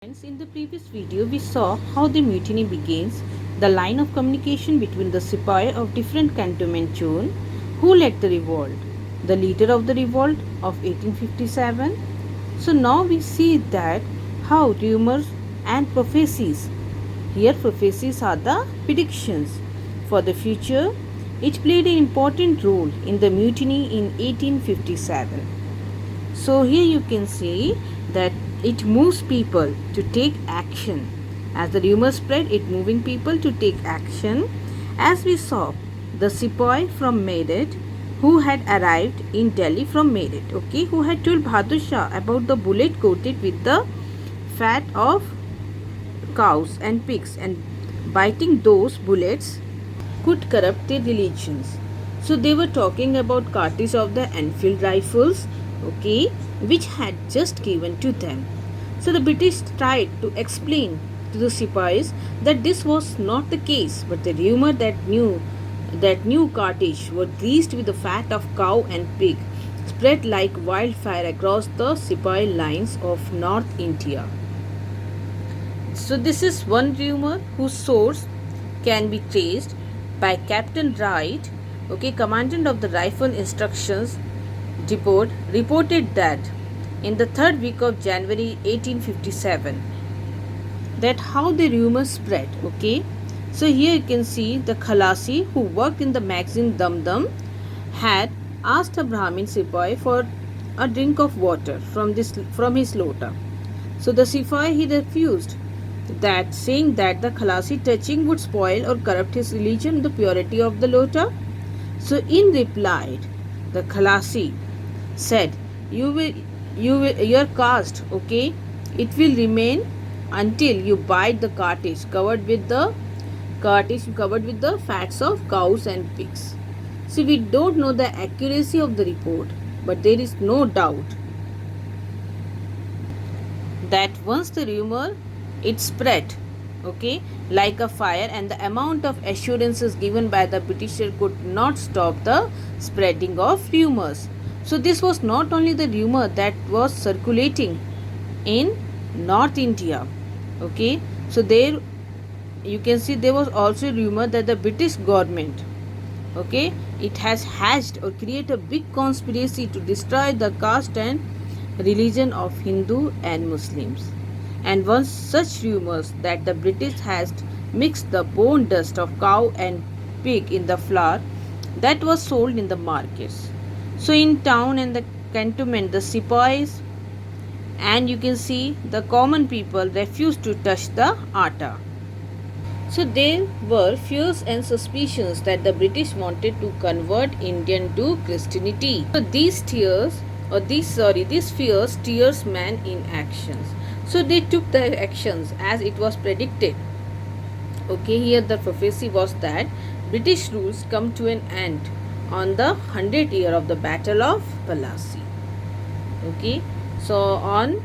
Friends, in the previous video, we saw how the mutiny begins, the line of communication between the sepoy of different cantonment zone who led the revolt, the leader of the revolt of 1857. So now we see that how rumors and prophecies, here prophecies are the predictions for the future, it played an important role in the mutiny in 1857. So here you can see that it moves people to take action. As the rumor spread, it moving people to take action. As we saw, the sepoy from Meerut who had arrived in Delhi from Meerut, okay, who had told Bahadur Shah about the bullet coated with the fat of cows and pigs, and biting those bullets could corrupt their religions. So they were talking about cartridge of the Enfield rifles, okay, which had just given to them. So the British tried to explain to the sepoys that this was not the case, but the rumor that new cartridge were greased with the fat of cow and pig spread like wildfire across the sepoy lines of North India. So this is one rumor whose source can be traced by Captain Wright, okay, commandant of the Rifle Instructions Depot, reported that in the third week of January 1857, that how the rumor spread, okay. So here you can see the Khalasi who worked in the magazine Dum Dum had asked a Brahmin sepoy for a drink of water from his lota. So the sepoy he refused that, saying that the Khalasi touching would spoil or corrupt his religion, the purity of the lota. So in reply, the Khalasi said, your caste, okay, it will remain until you bite the cartridge covered with the fats of cows and pigs. See, we don't know the accuracy of the report, but there is no doubt that once the rumor it spread, okay, like a fire, and the amount of assurances given by the Britisher could not stop the spreading of rumors. So this was not only the rumor that was circulating in North India, okay. So there you can see there was also a rumor that the British government, okay, it has hatched or created a big conspiracy to destroy the caste and religion of Hindu and Muslims. And once such rumors that the British has mixed the bone dust of cow and pig in the flour that was sold in the markets. So in town and the cantonment, the sepoys and you can see the common people refused to touch the atta. So there were fears and suspicions that the British wanted to convert Indian to Christianity. So these fears steers man in actions. So they took the actions as it was predicted. Okay, here the prophecy was that British rules come to an end on the 100th year of the Battle of Plassey. Okay, so on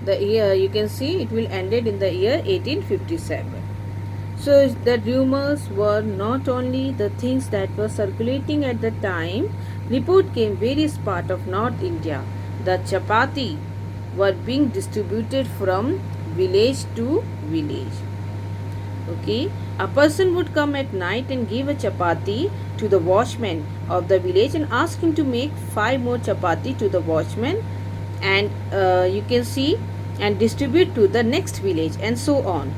the year you can see it will ended in the year 1857. So the rumors were not only the things that were circulating at the time. Report came various part of North India. The chapati were being distributed from village to village. Okay, a person would come at night and give a chapati to the watchman of the village and ask him to make 5 more chapati to the watchman, and you can see, and distribute to the next village, and so on.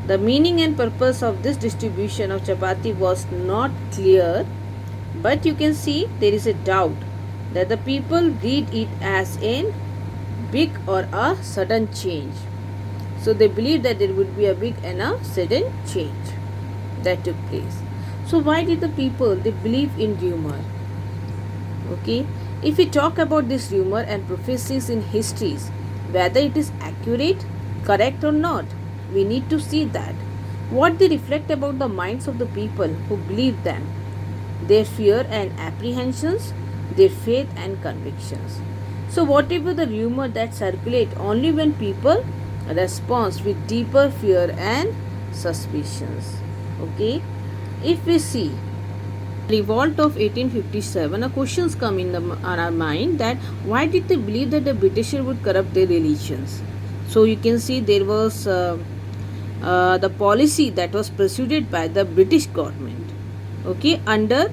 The meaning and purpose of this distribution of chapati was not clear, but you can see there is a doubt that the people read it as in big or a sudden change. So they believe that there would be a big and a sudden change that took place. So why did the people they believe in rumor? Okay, if we talk about this rumor and prophecies in histories, whether it is accurate, correct or not, we need to see that what they reflect about the minds of the people who believe them, their fear and apprehensions, their faith and convictions. So whatever the rumor that circulate, only when people respond with deeper fear and suspicions. Okay, if we see revolt of 1857, a questions come in our mind that why did they believe that the Britisher would corrupt their religions? So you can see there was the policy that was pursued by the British government. Okay, under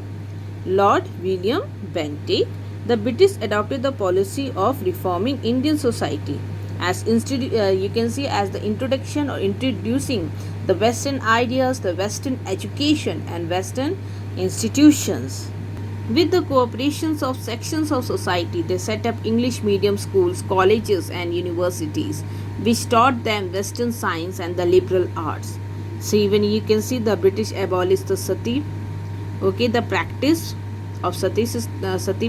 Lord William Bentinck, the British adopted the policy of reforming Indian society as you can see as the introduction or introducing the Western ideas, the Western education and Western institutions. With the cooperations of sections of society, they set up English medium schools, colleges, and universities, which taught them Western science and the liberal arts. So even you can see the British abolished the sati, okay, the practice of sati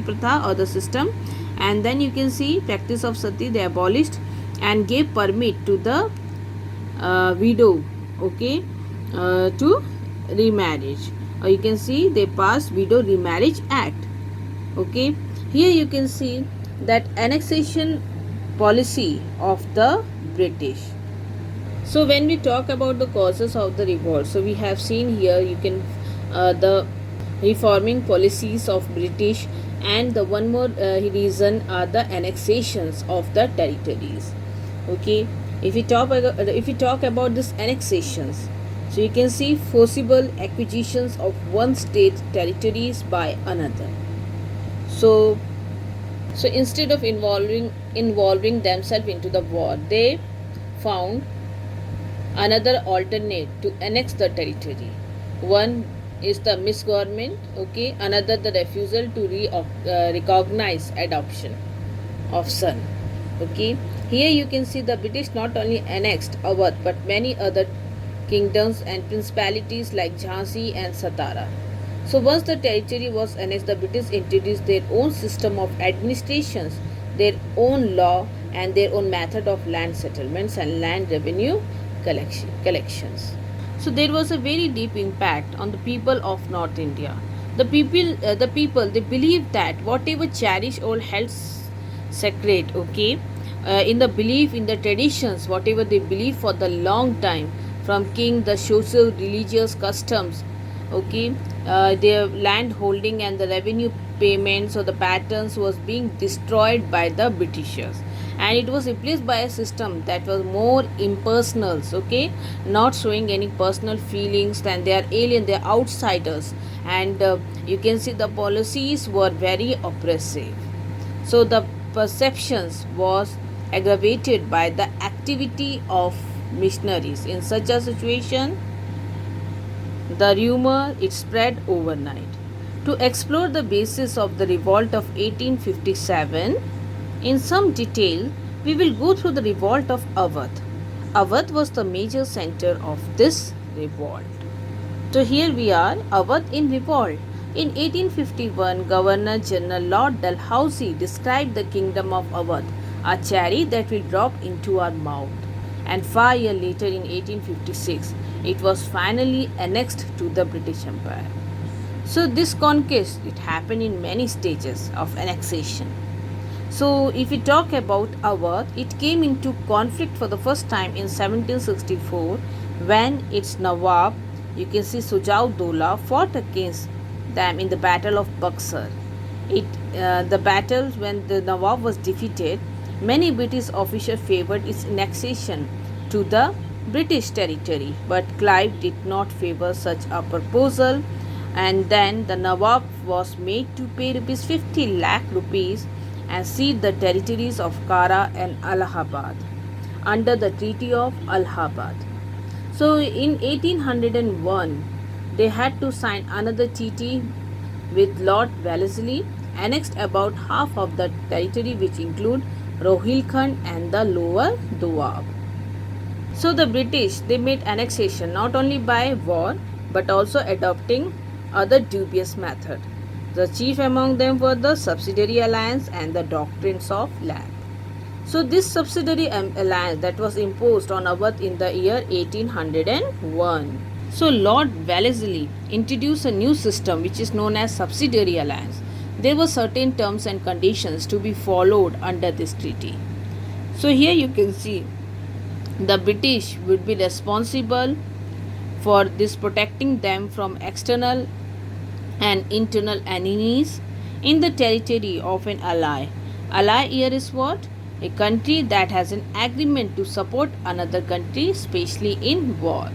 pratha or the system, and then you can see practice of sati they abolished and gave permit to the widow, okay, to remarriage. Or you can see they passed Widow Remarriage Act. Okay, here you can see that annexation policy of the British. So when we talk about the causes of the revolt, so we have seen here you can the reforming policies of British, and the one more reason are the annexations of the territories. Okay, if we talk about this annexations, so you can see forcible acquisitions of one state territories by another. So instead of involving themselves into the war, they found another alternate to annex the territory. One is the misgovernment, okay, another the refusal to recognize adoption of son. Okay, here you can see the British not only annexed Awadh but many other kingdoms and principalities like Jhansi and Satara. So once the territory was annexed, the British introduced their own system of administrations, their own law, and their own method of land settlements and land revenue collections. So there was a very deep impact on the people of North India. The people, they believed that whatever cherished or held sacred, okay, in the belief, in the traditions, whatever they believed for the long time, from king, the social, religious customs, okay, their land holding and the revenue payments or the patterns was being destroyed by the Britishers, and it was replaced by a system that was more impersonal, okay, not showing any personal feelings, and they are alien, they are outsiders, and you can see the policies were very oppressive. So the perceptions was aggravated by the activity of missionaries. In such a situation, the rumor it spread overnight. To explore the basis of the revolt of 1857 in some detail, we will go through the revolt of Awadh. Awadh was the major center of this revolt. So here we are, Awadh in revolt. In 1851, Governor General Lord Dalhousie described the kingdom of Awadh, a cherry that will drop into our mouth. And 5 years later, in 1856, it was finally annexed to the British Empire. So this conquest, it happened in many stages of annexation. So if we talk about Awadh, it came into conflict for the first time in 1764 when its Nawab, you can see Sujaud-Dola, fought against them in the Battle of Buxar. The battle, when the Nawab was defeated, many British officials favoured its annexation to the British territory, but Clive did not favour such a proposal, and then the Nawab was made to pay rupees 50 lakh rupees and cede the territories of Kara and Allahabad under the Treaty of Allahabad. So in 1801, they had to sign another treaty with Lord Wellesley, annexed about half of the territory, which include Rohilkhand and the Lower Doab. So the British, they made annexation not only by war but also adopting other dubious methods. The chief among them were the subsidiary alliance and the doctrines of land. So this subsidiary alliance that was imposed on Awadh in the year 1801. So Lord Wellesley introduced a new system which is known as subsidiary alliance. There were certain terms and conditions to be followed under this treaty. So here you can see the British would be responsible for this, protecting them from external and internal enemies in the territory of an ally. Ally here is what? a country that has an agreement to support another country, especially in war.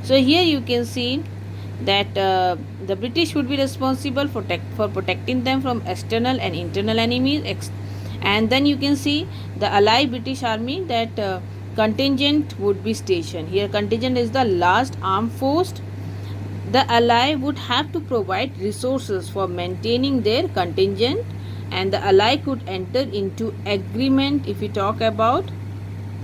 So here you can see that the British would be responsible for protecting them from external and internal enemies. And then you can see the Allied British Army that contingent would be stationed. Here contingent is the last armed force. The ally would have to provide resources for maintaining their contingent, and the ally could enter into agreement, if we talk about,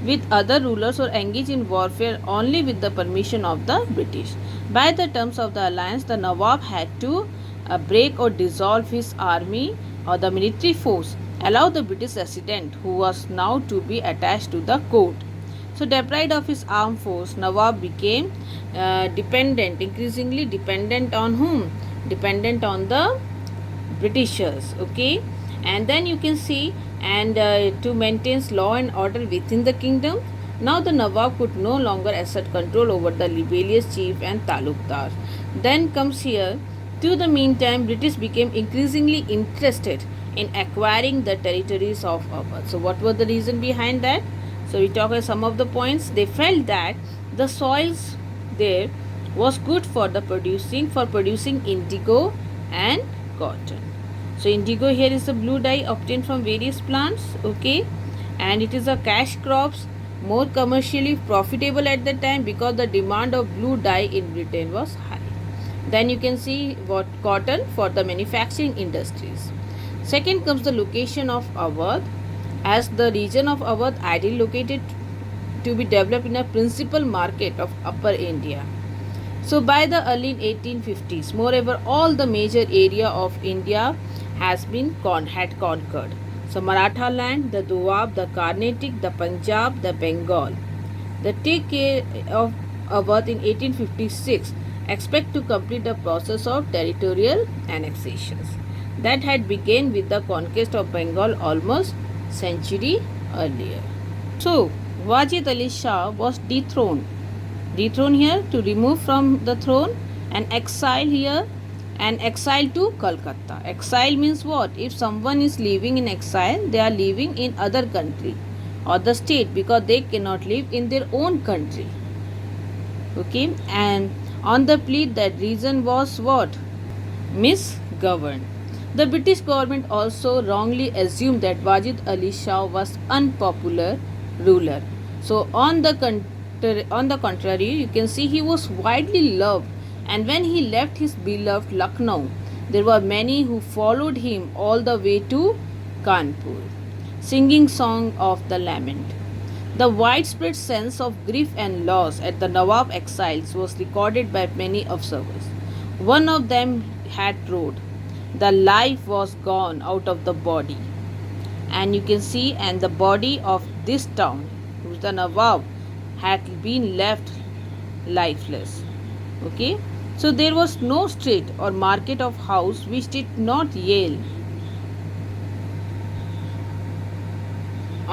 with other rulers or engage in warfare only with the permission of the British. By the terms of the alliance, the Nawab had to break or dissolve his army or the military force, allow the British resident who was now to be attached to the court. So, deprived of his armed force, Nawab became increasingly dependent on whom? Dependent on the Britishers. Okay, and then you can see, and to maintain law and order within the kingdom. Now the Nawab could no longer assert control over the rebellious chief and talukdar. Then comes here. To the meantime, British became increasingly interested in acquiring the territories of Awadh. So, what was the reason behind that? So, we talk about some of the points. They felt that the soils there was good for producing indigo and cotton. So, indigo here is the blue dye obtained from various plants. Okay, and it is a cash crops, more commercially profitable at the time because the demand of blue dye in Britain was high. Then you can see what cotton for the manufacturing industries. Second comes the location of Awadh, as the region of Awadh ideally located to be developed in a principal market of Upper India. So by the early 1850s, moreover, all the major area of India had conquered. So Maratha land, the Doab, the Carnatic, the Punjab, the Bengal. The take care of Awadh in 1856 expect to complete the process of territorial annexations that had begun with the conquest of Bengal almost century earlier. So Wajid Ali Shah was dethroned here to remove from the throne, and exile here, and exile to Calcutta. Exile means what? If someone is living in exile, they are living in other country or the state because they cannot live in their own country. Okay, and on the plea that reason was what? Misgoverned. The British government also wrongly assumed that Wajid Ali Shah was unpopular ruler. So on the contrary, you can see he was widely loved, and when he left his beloved Lucknow, there were many who followed him all the way to Kanpur, singing song of the lament. The widespread sense of grief and loss at the Nawab exiles was recorded by many observers. One of them had wrote, "The life was gone out of the body." And you can see, and the body of this town, which the Nawab had been left lifeless. Okay, so there was no street or market of house which did not yell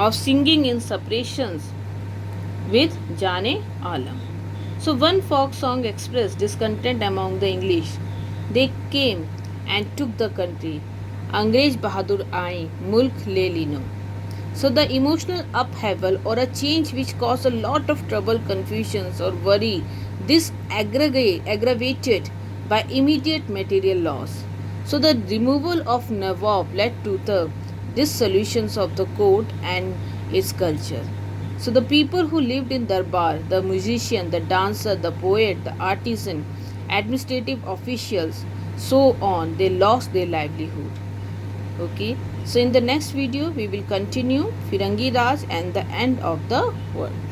of singing in separations with Jane Alam. So one folk song expressed discontent among the English. They came and took the country. Angrez Bahadur aaye, mulk le lino. So the emotional upheaval or a change which caused a lot of trouble, confusions or worry, this aggravated by immediate material loss. So the removal of Nawab led to the dissolutions of the court and its culture. So the people who lived in Darbar, the musician, the dancer, the poet, the artisan, administrative officials, so on, they lost their livelihood. Okay, so in the next video we will continue Firangi Raj and the end of the world.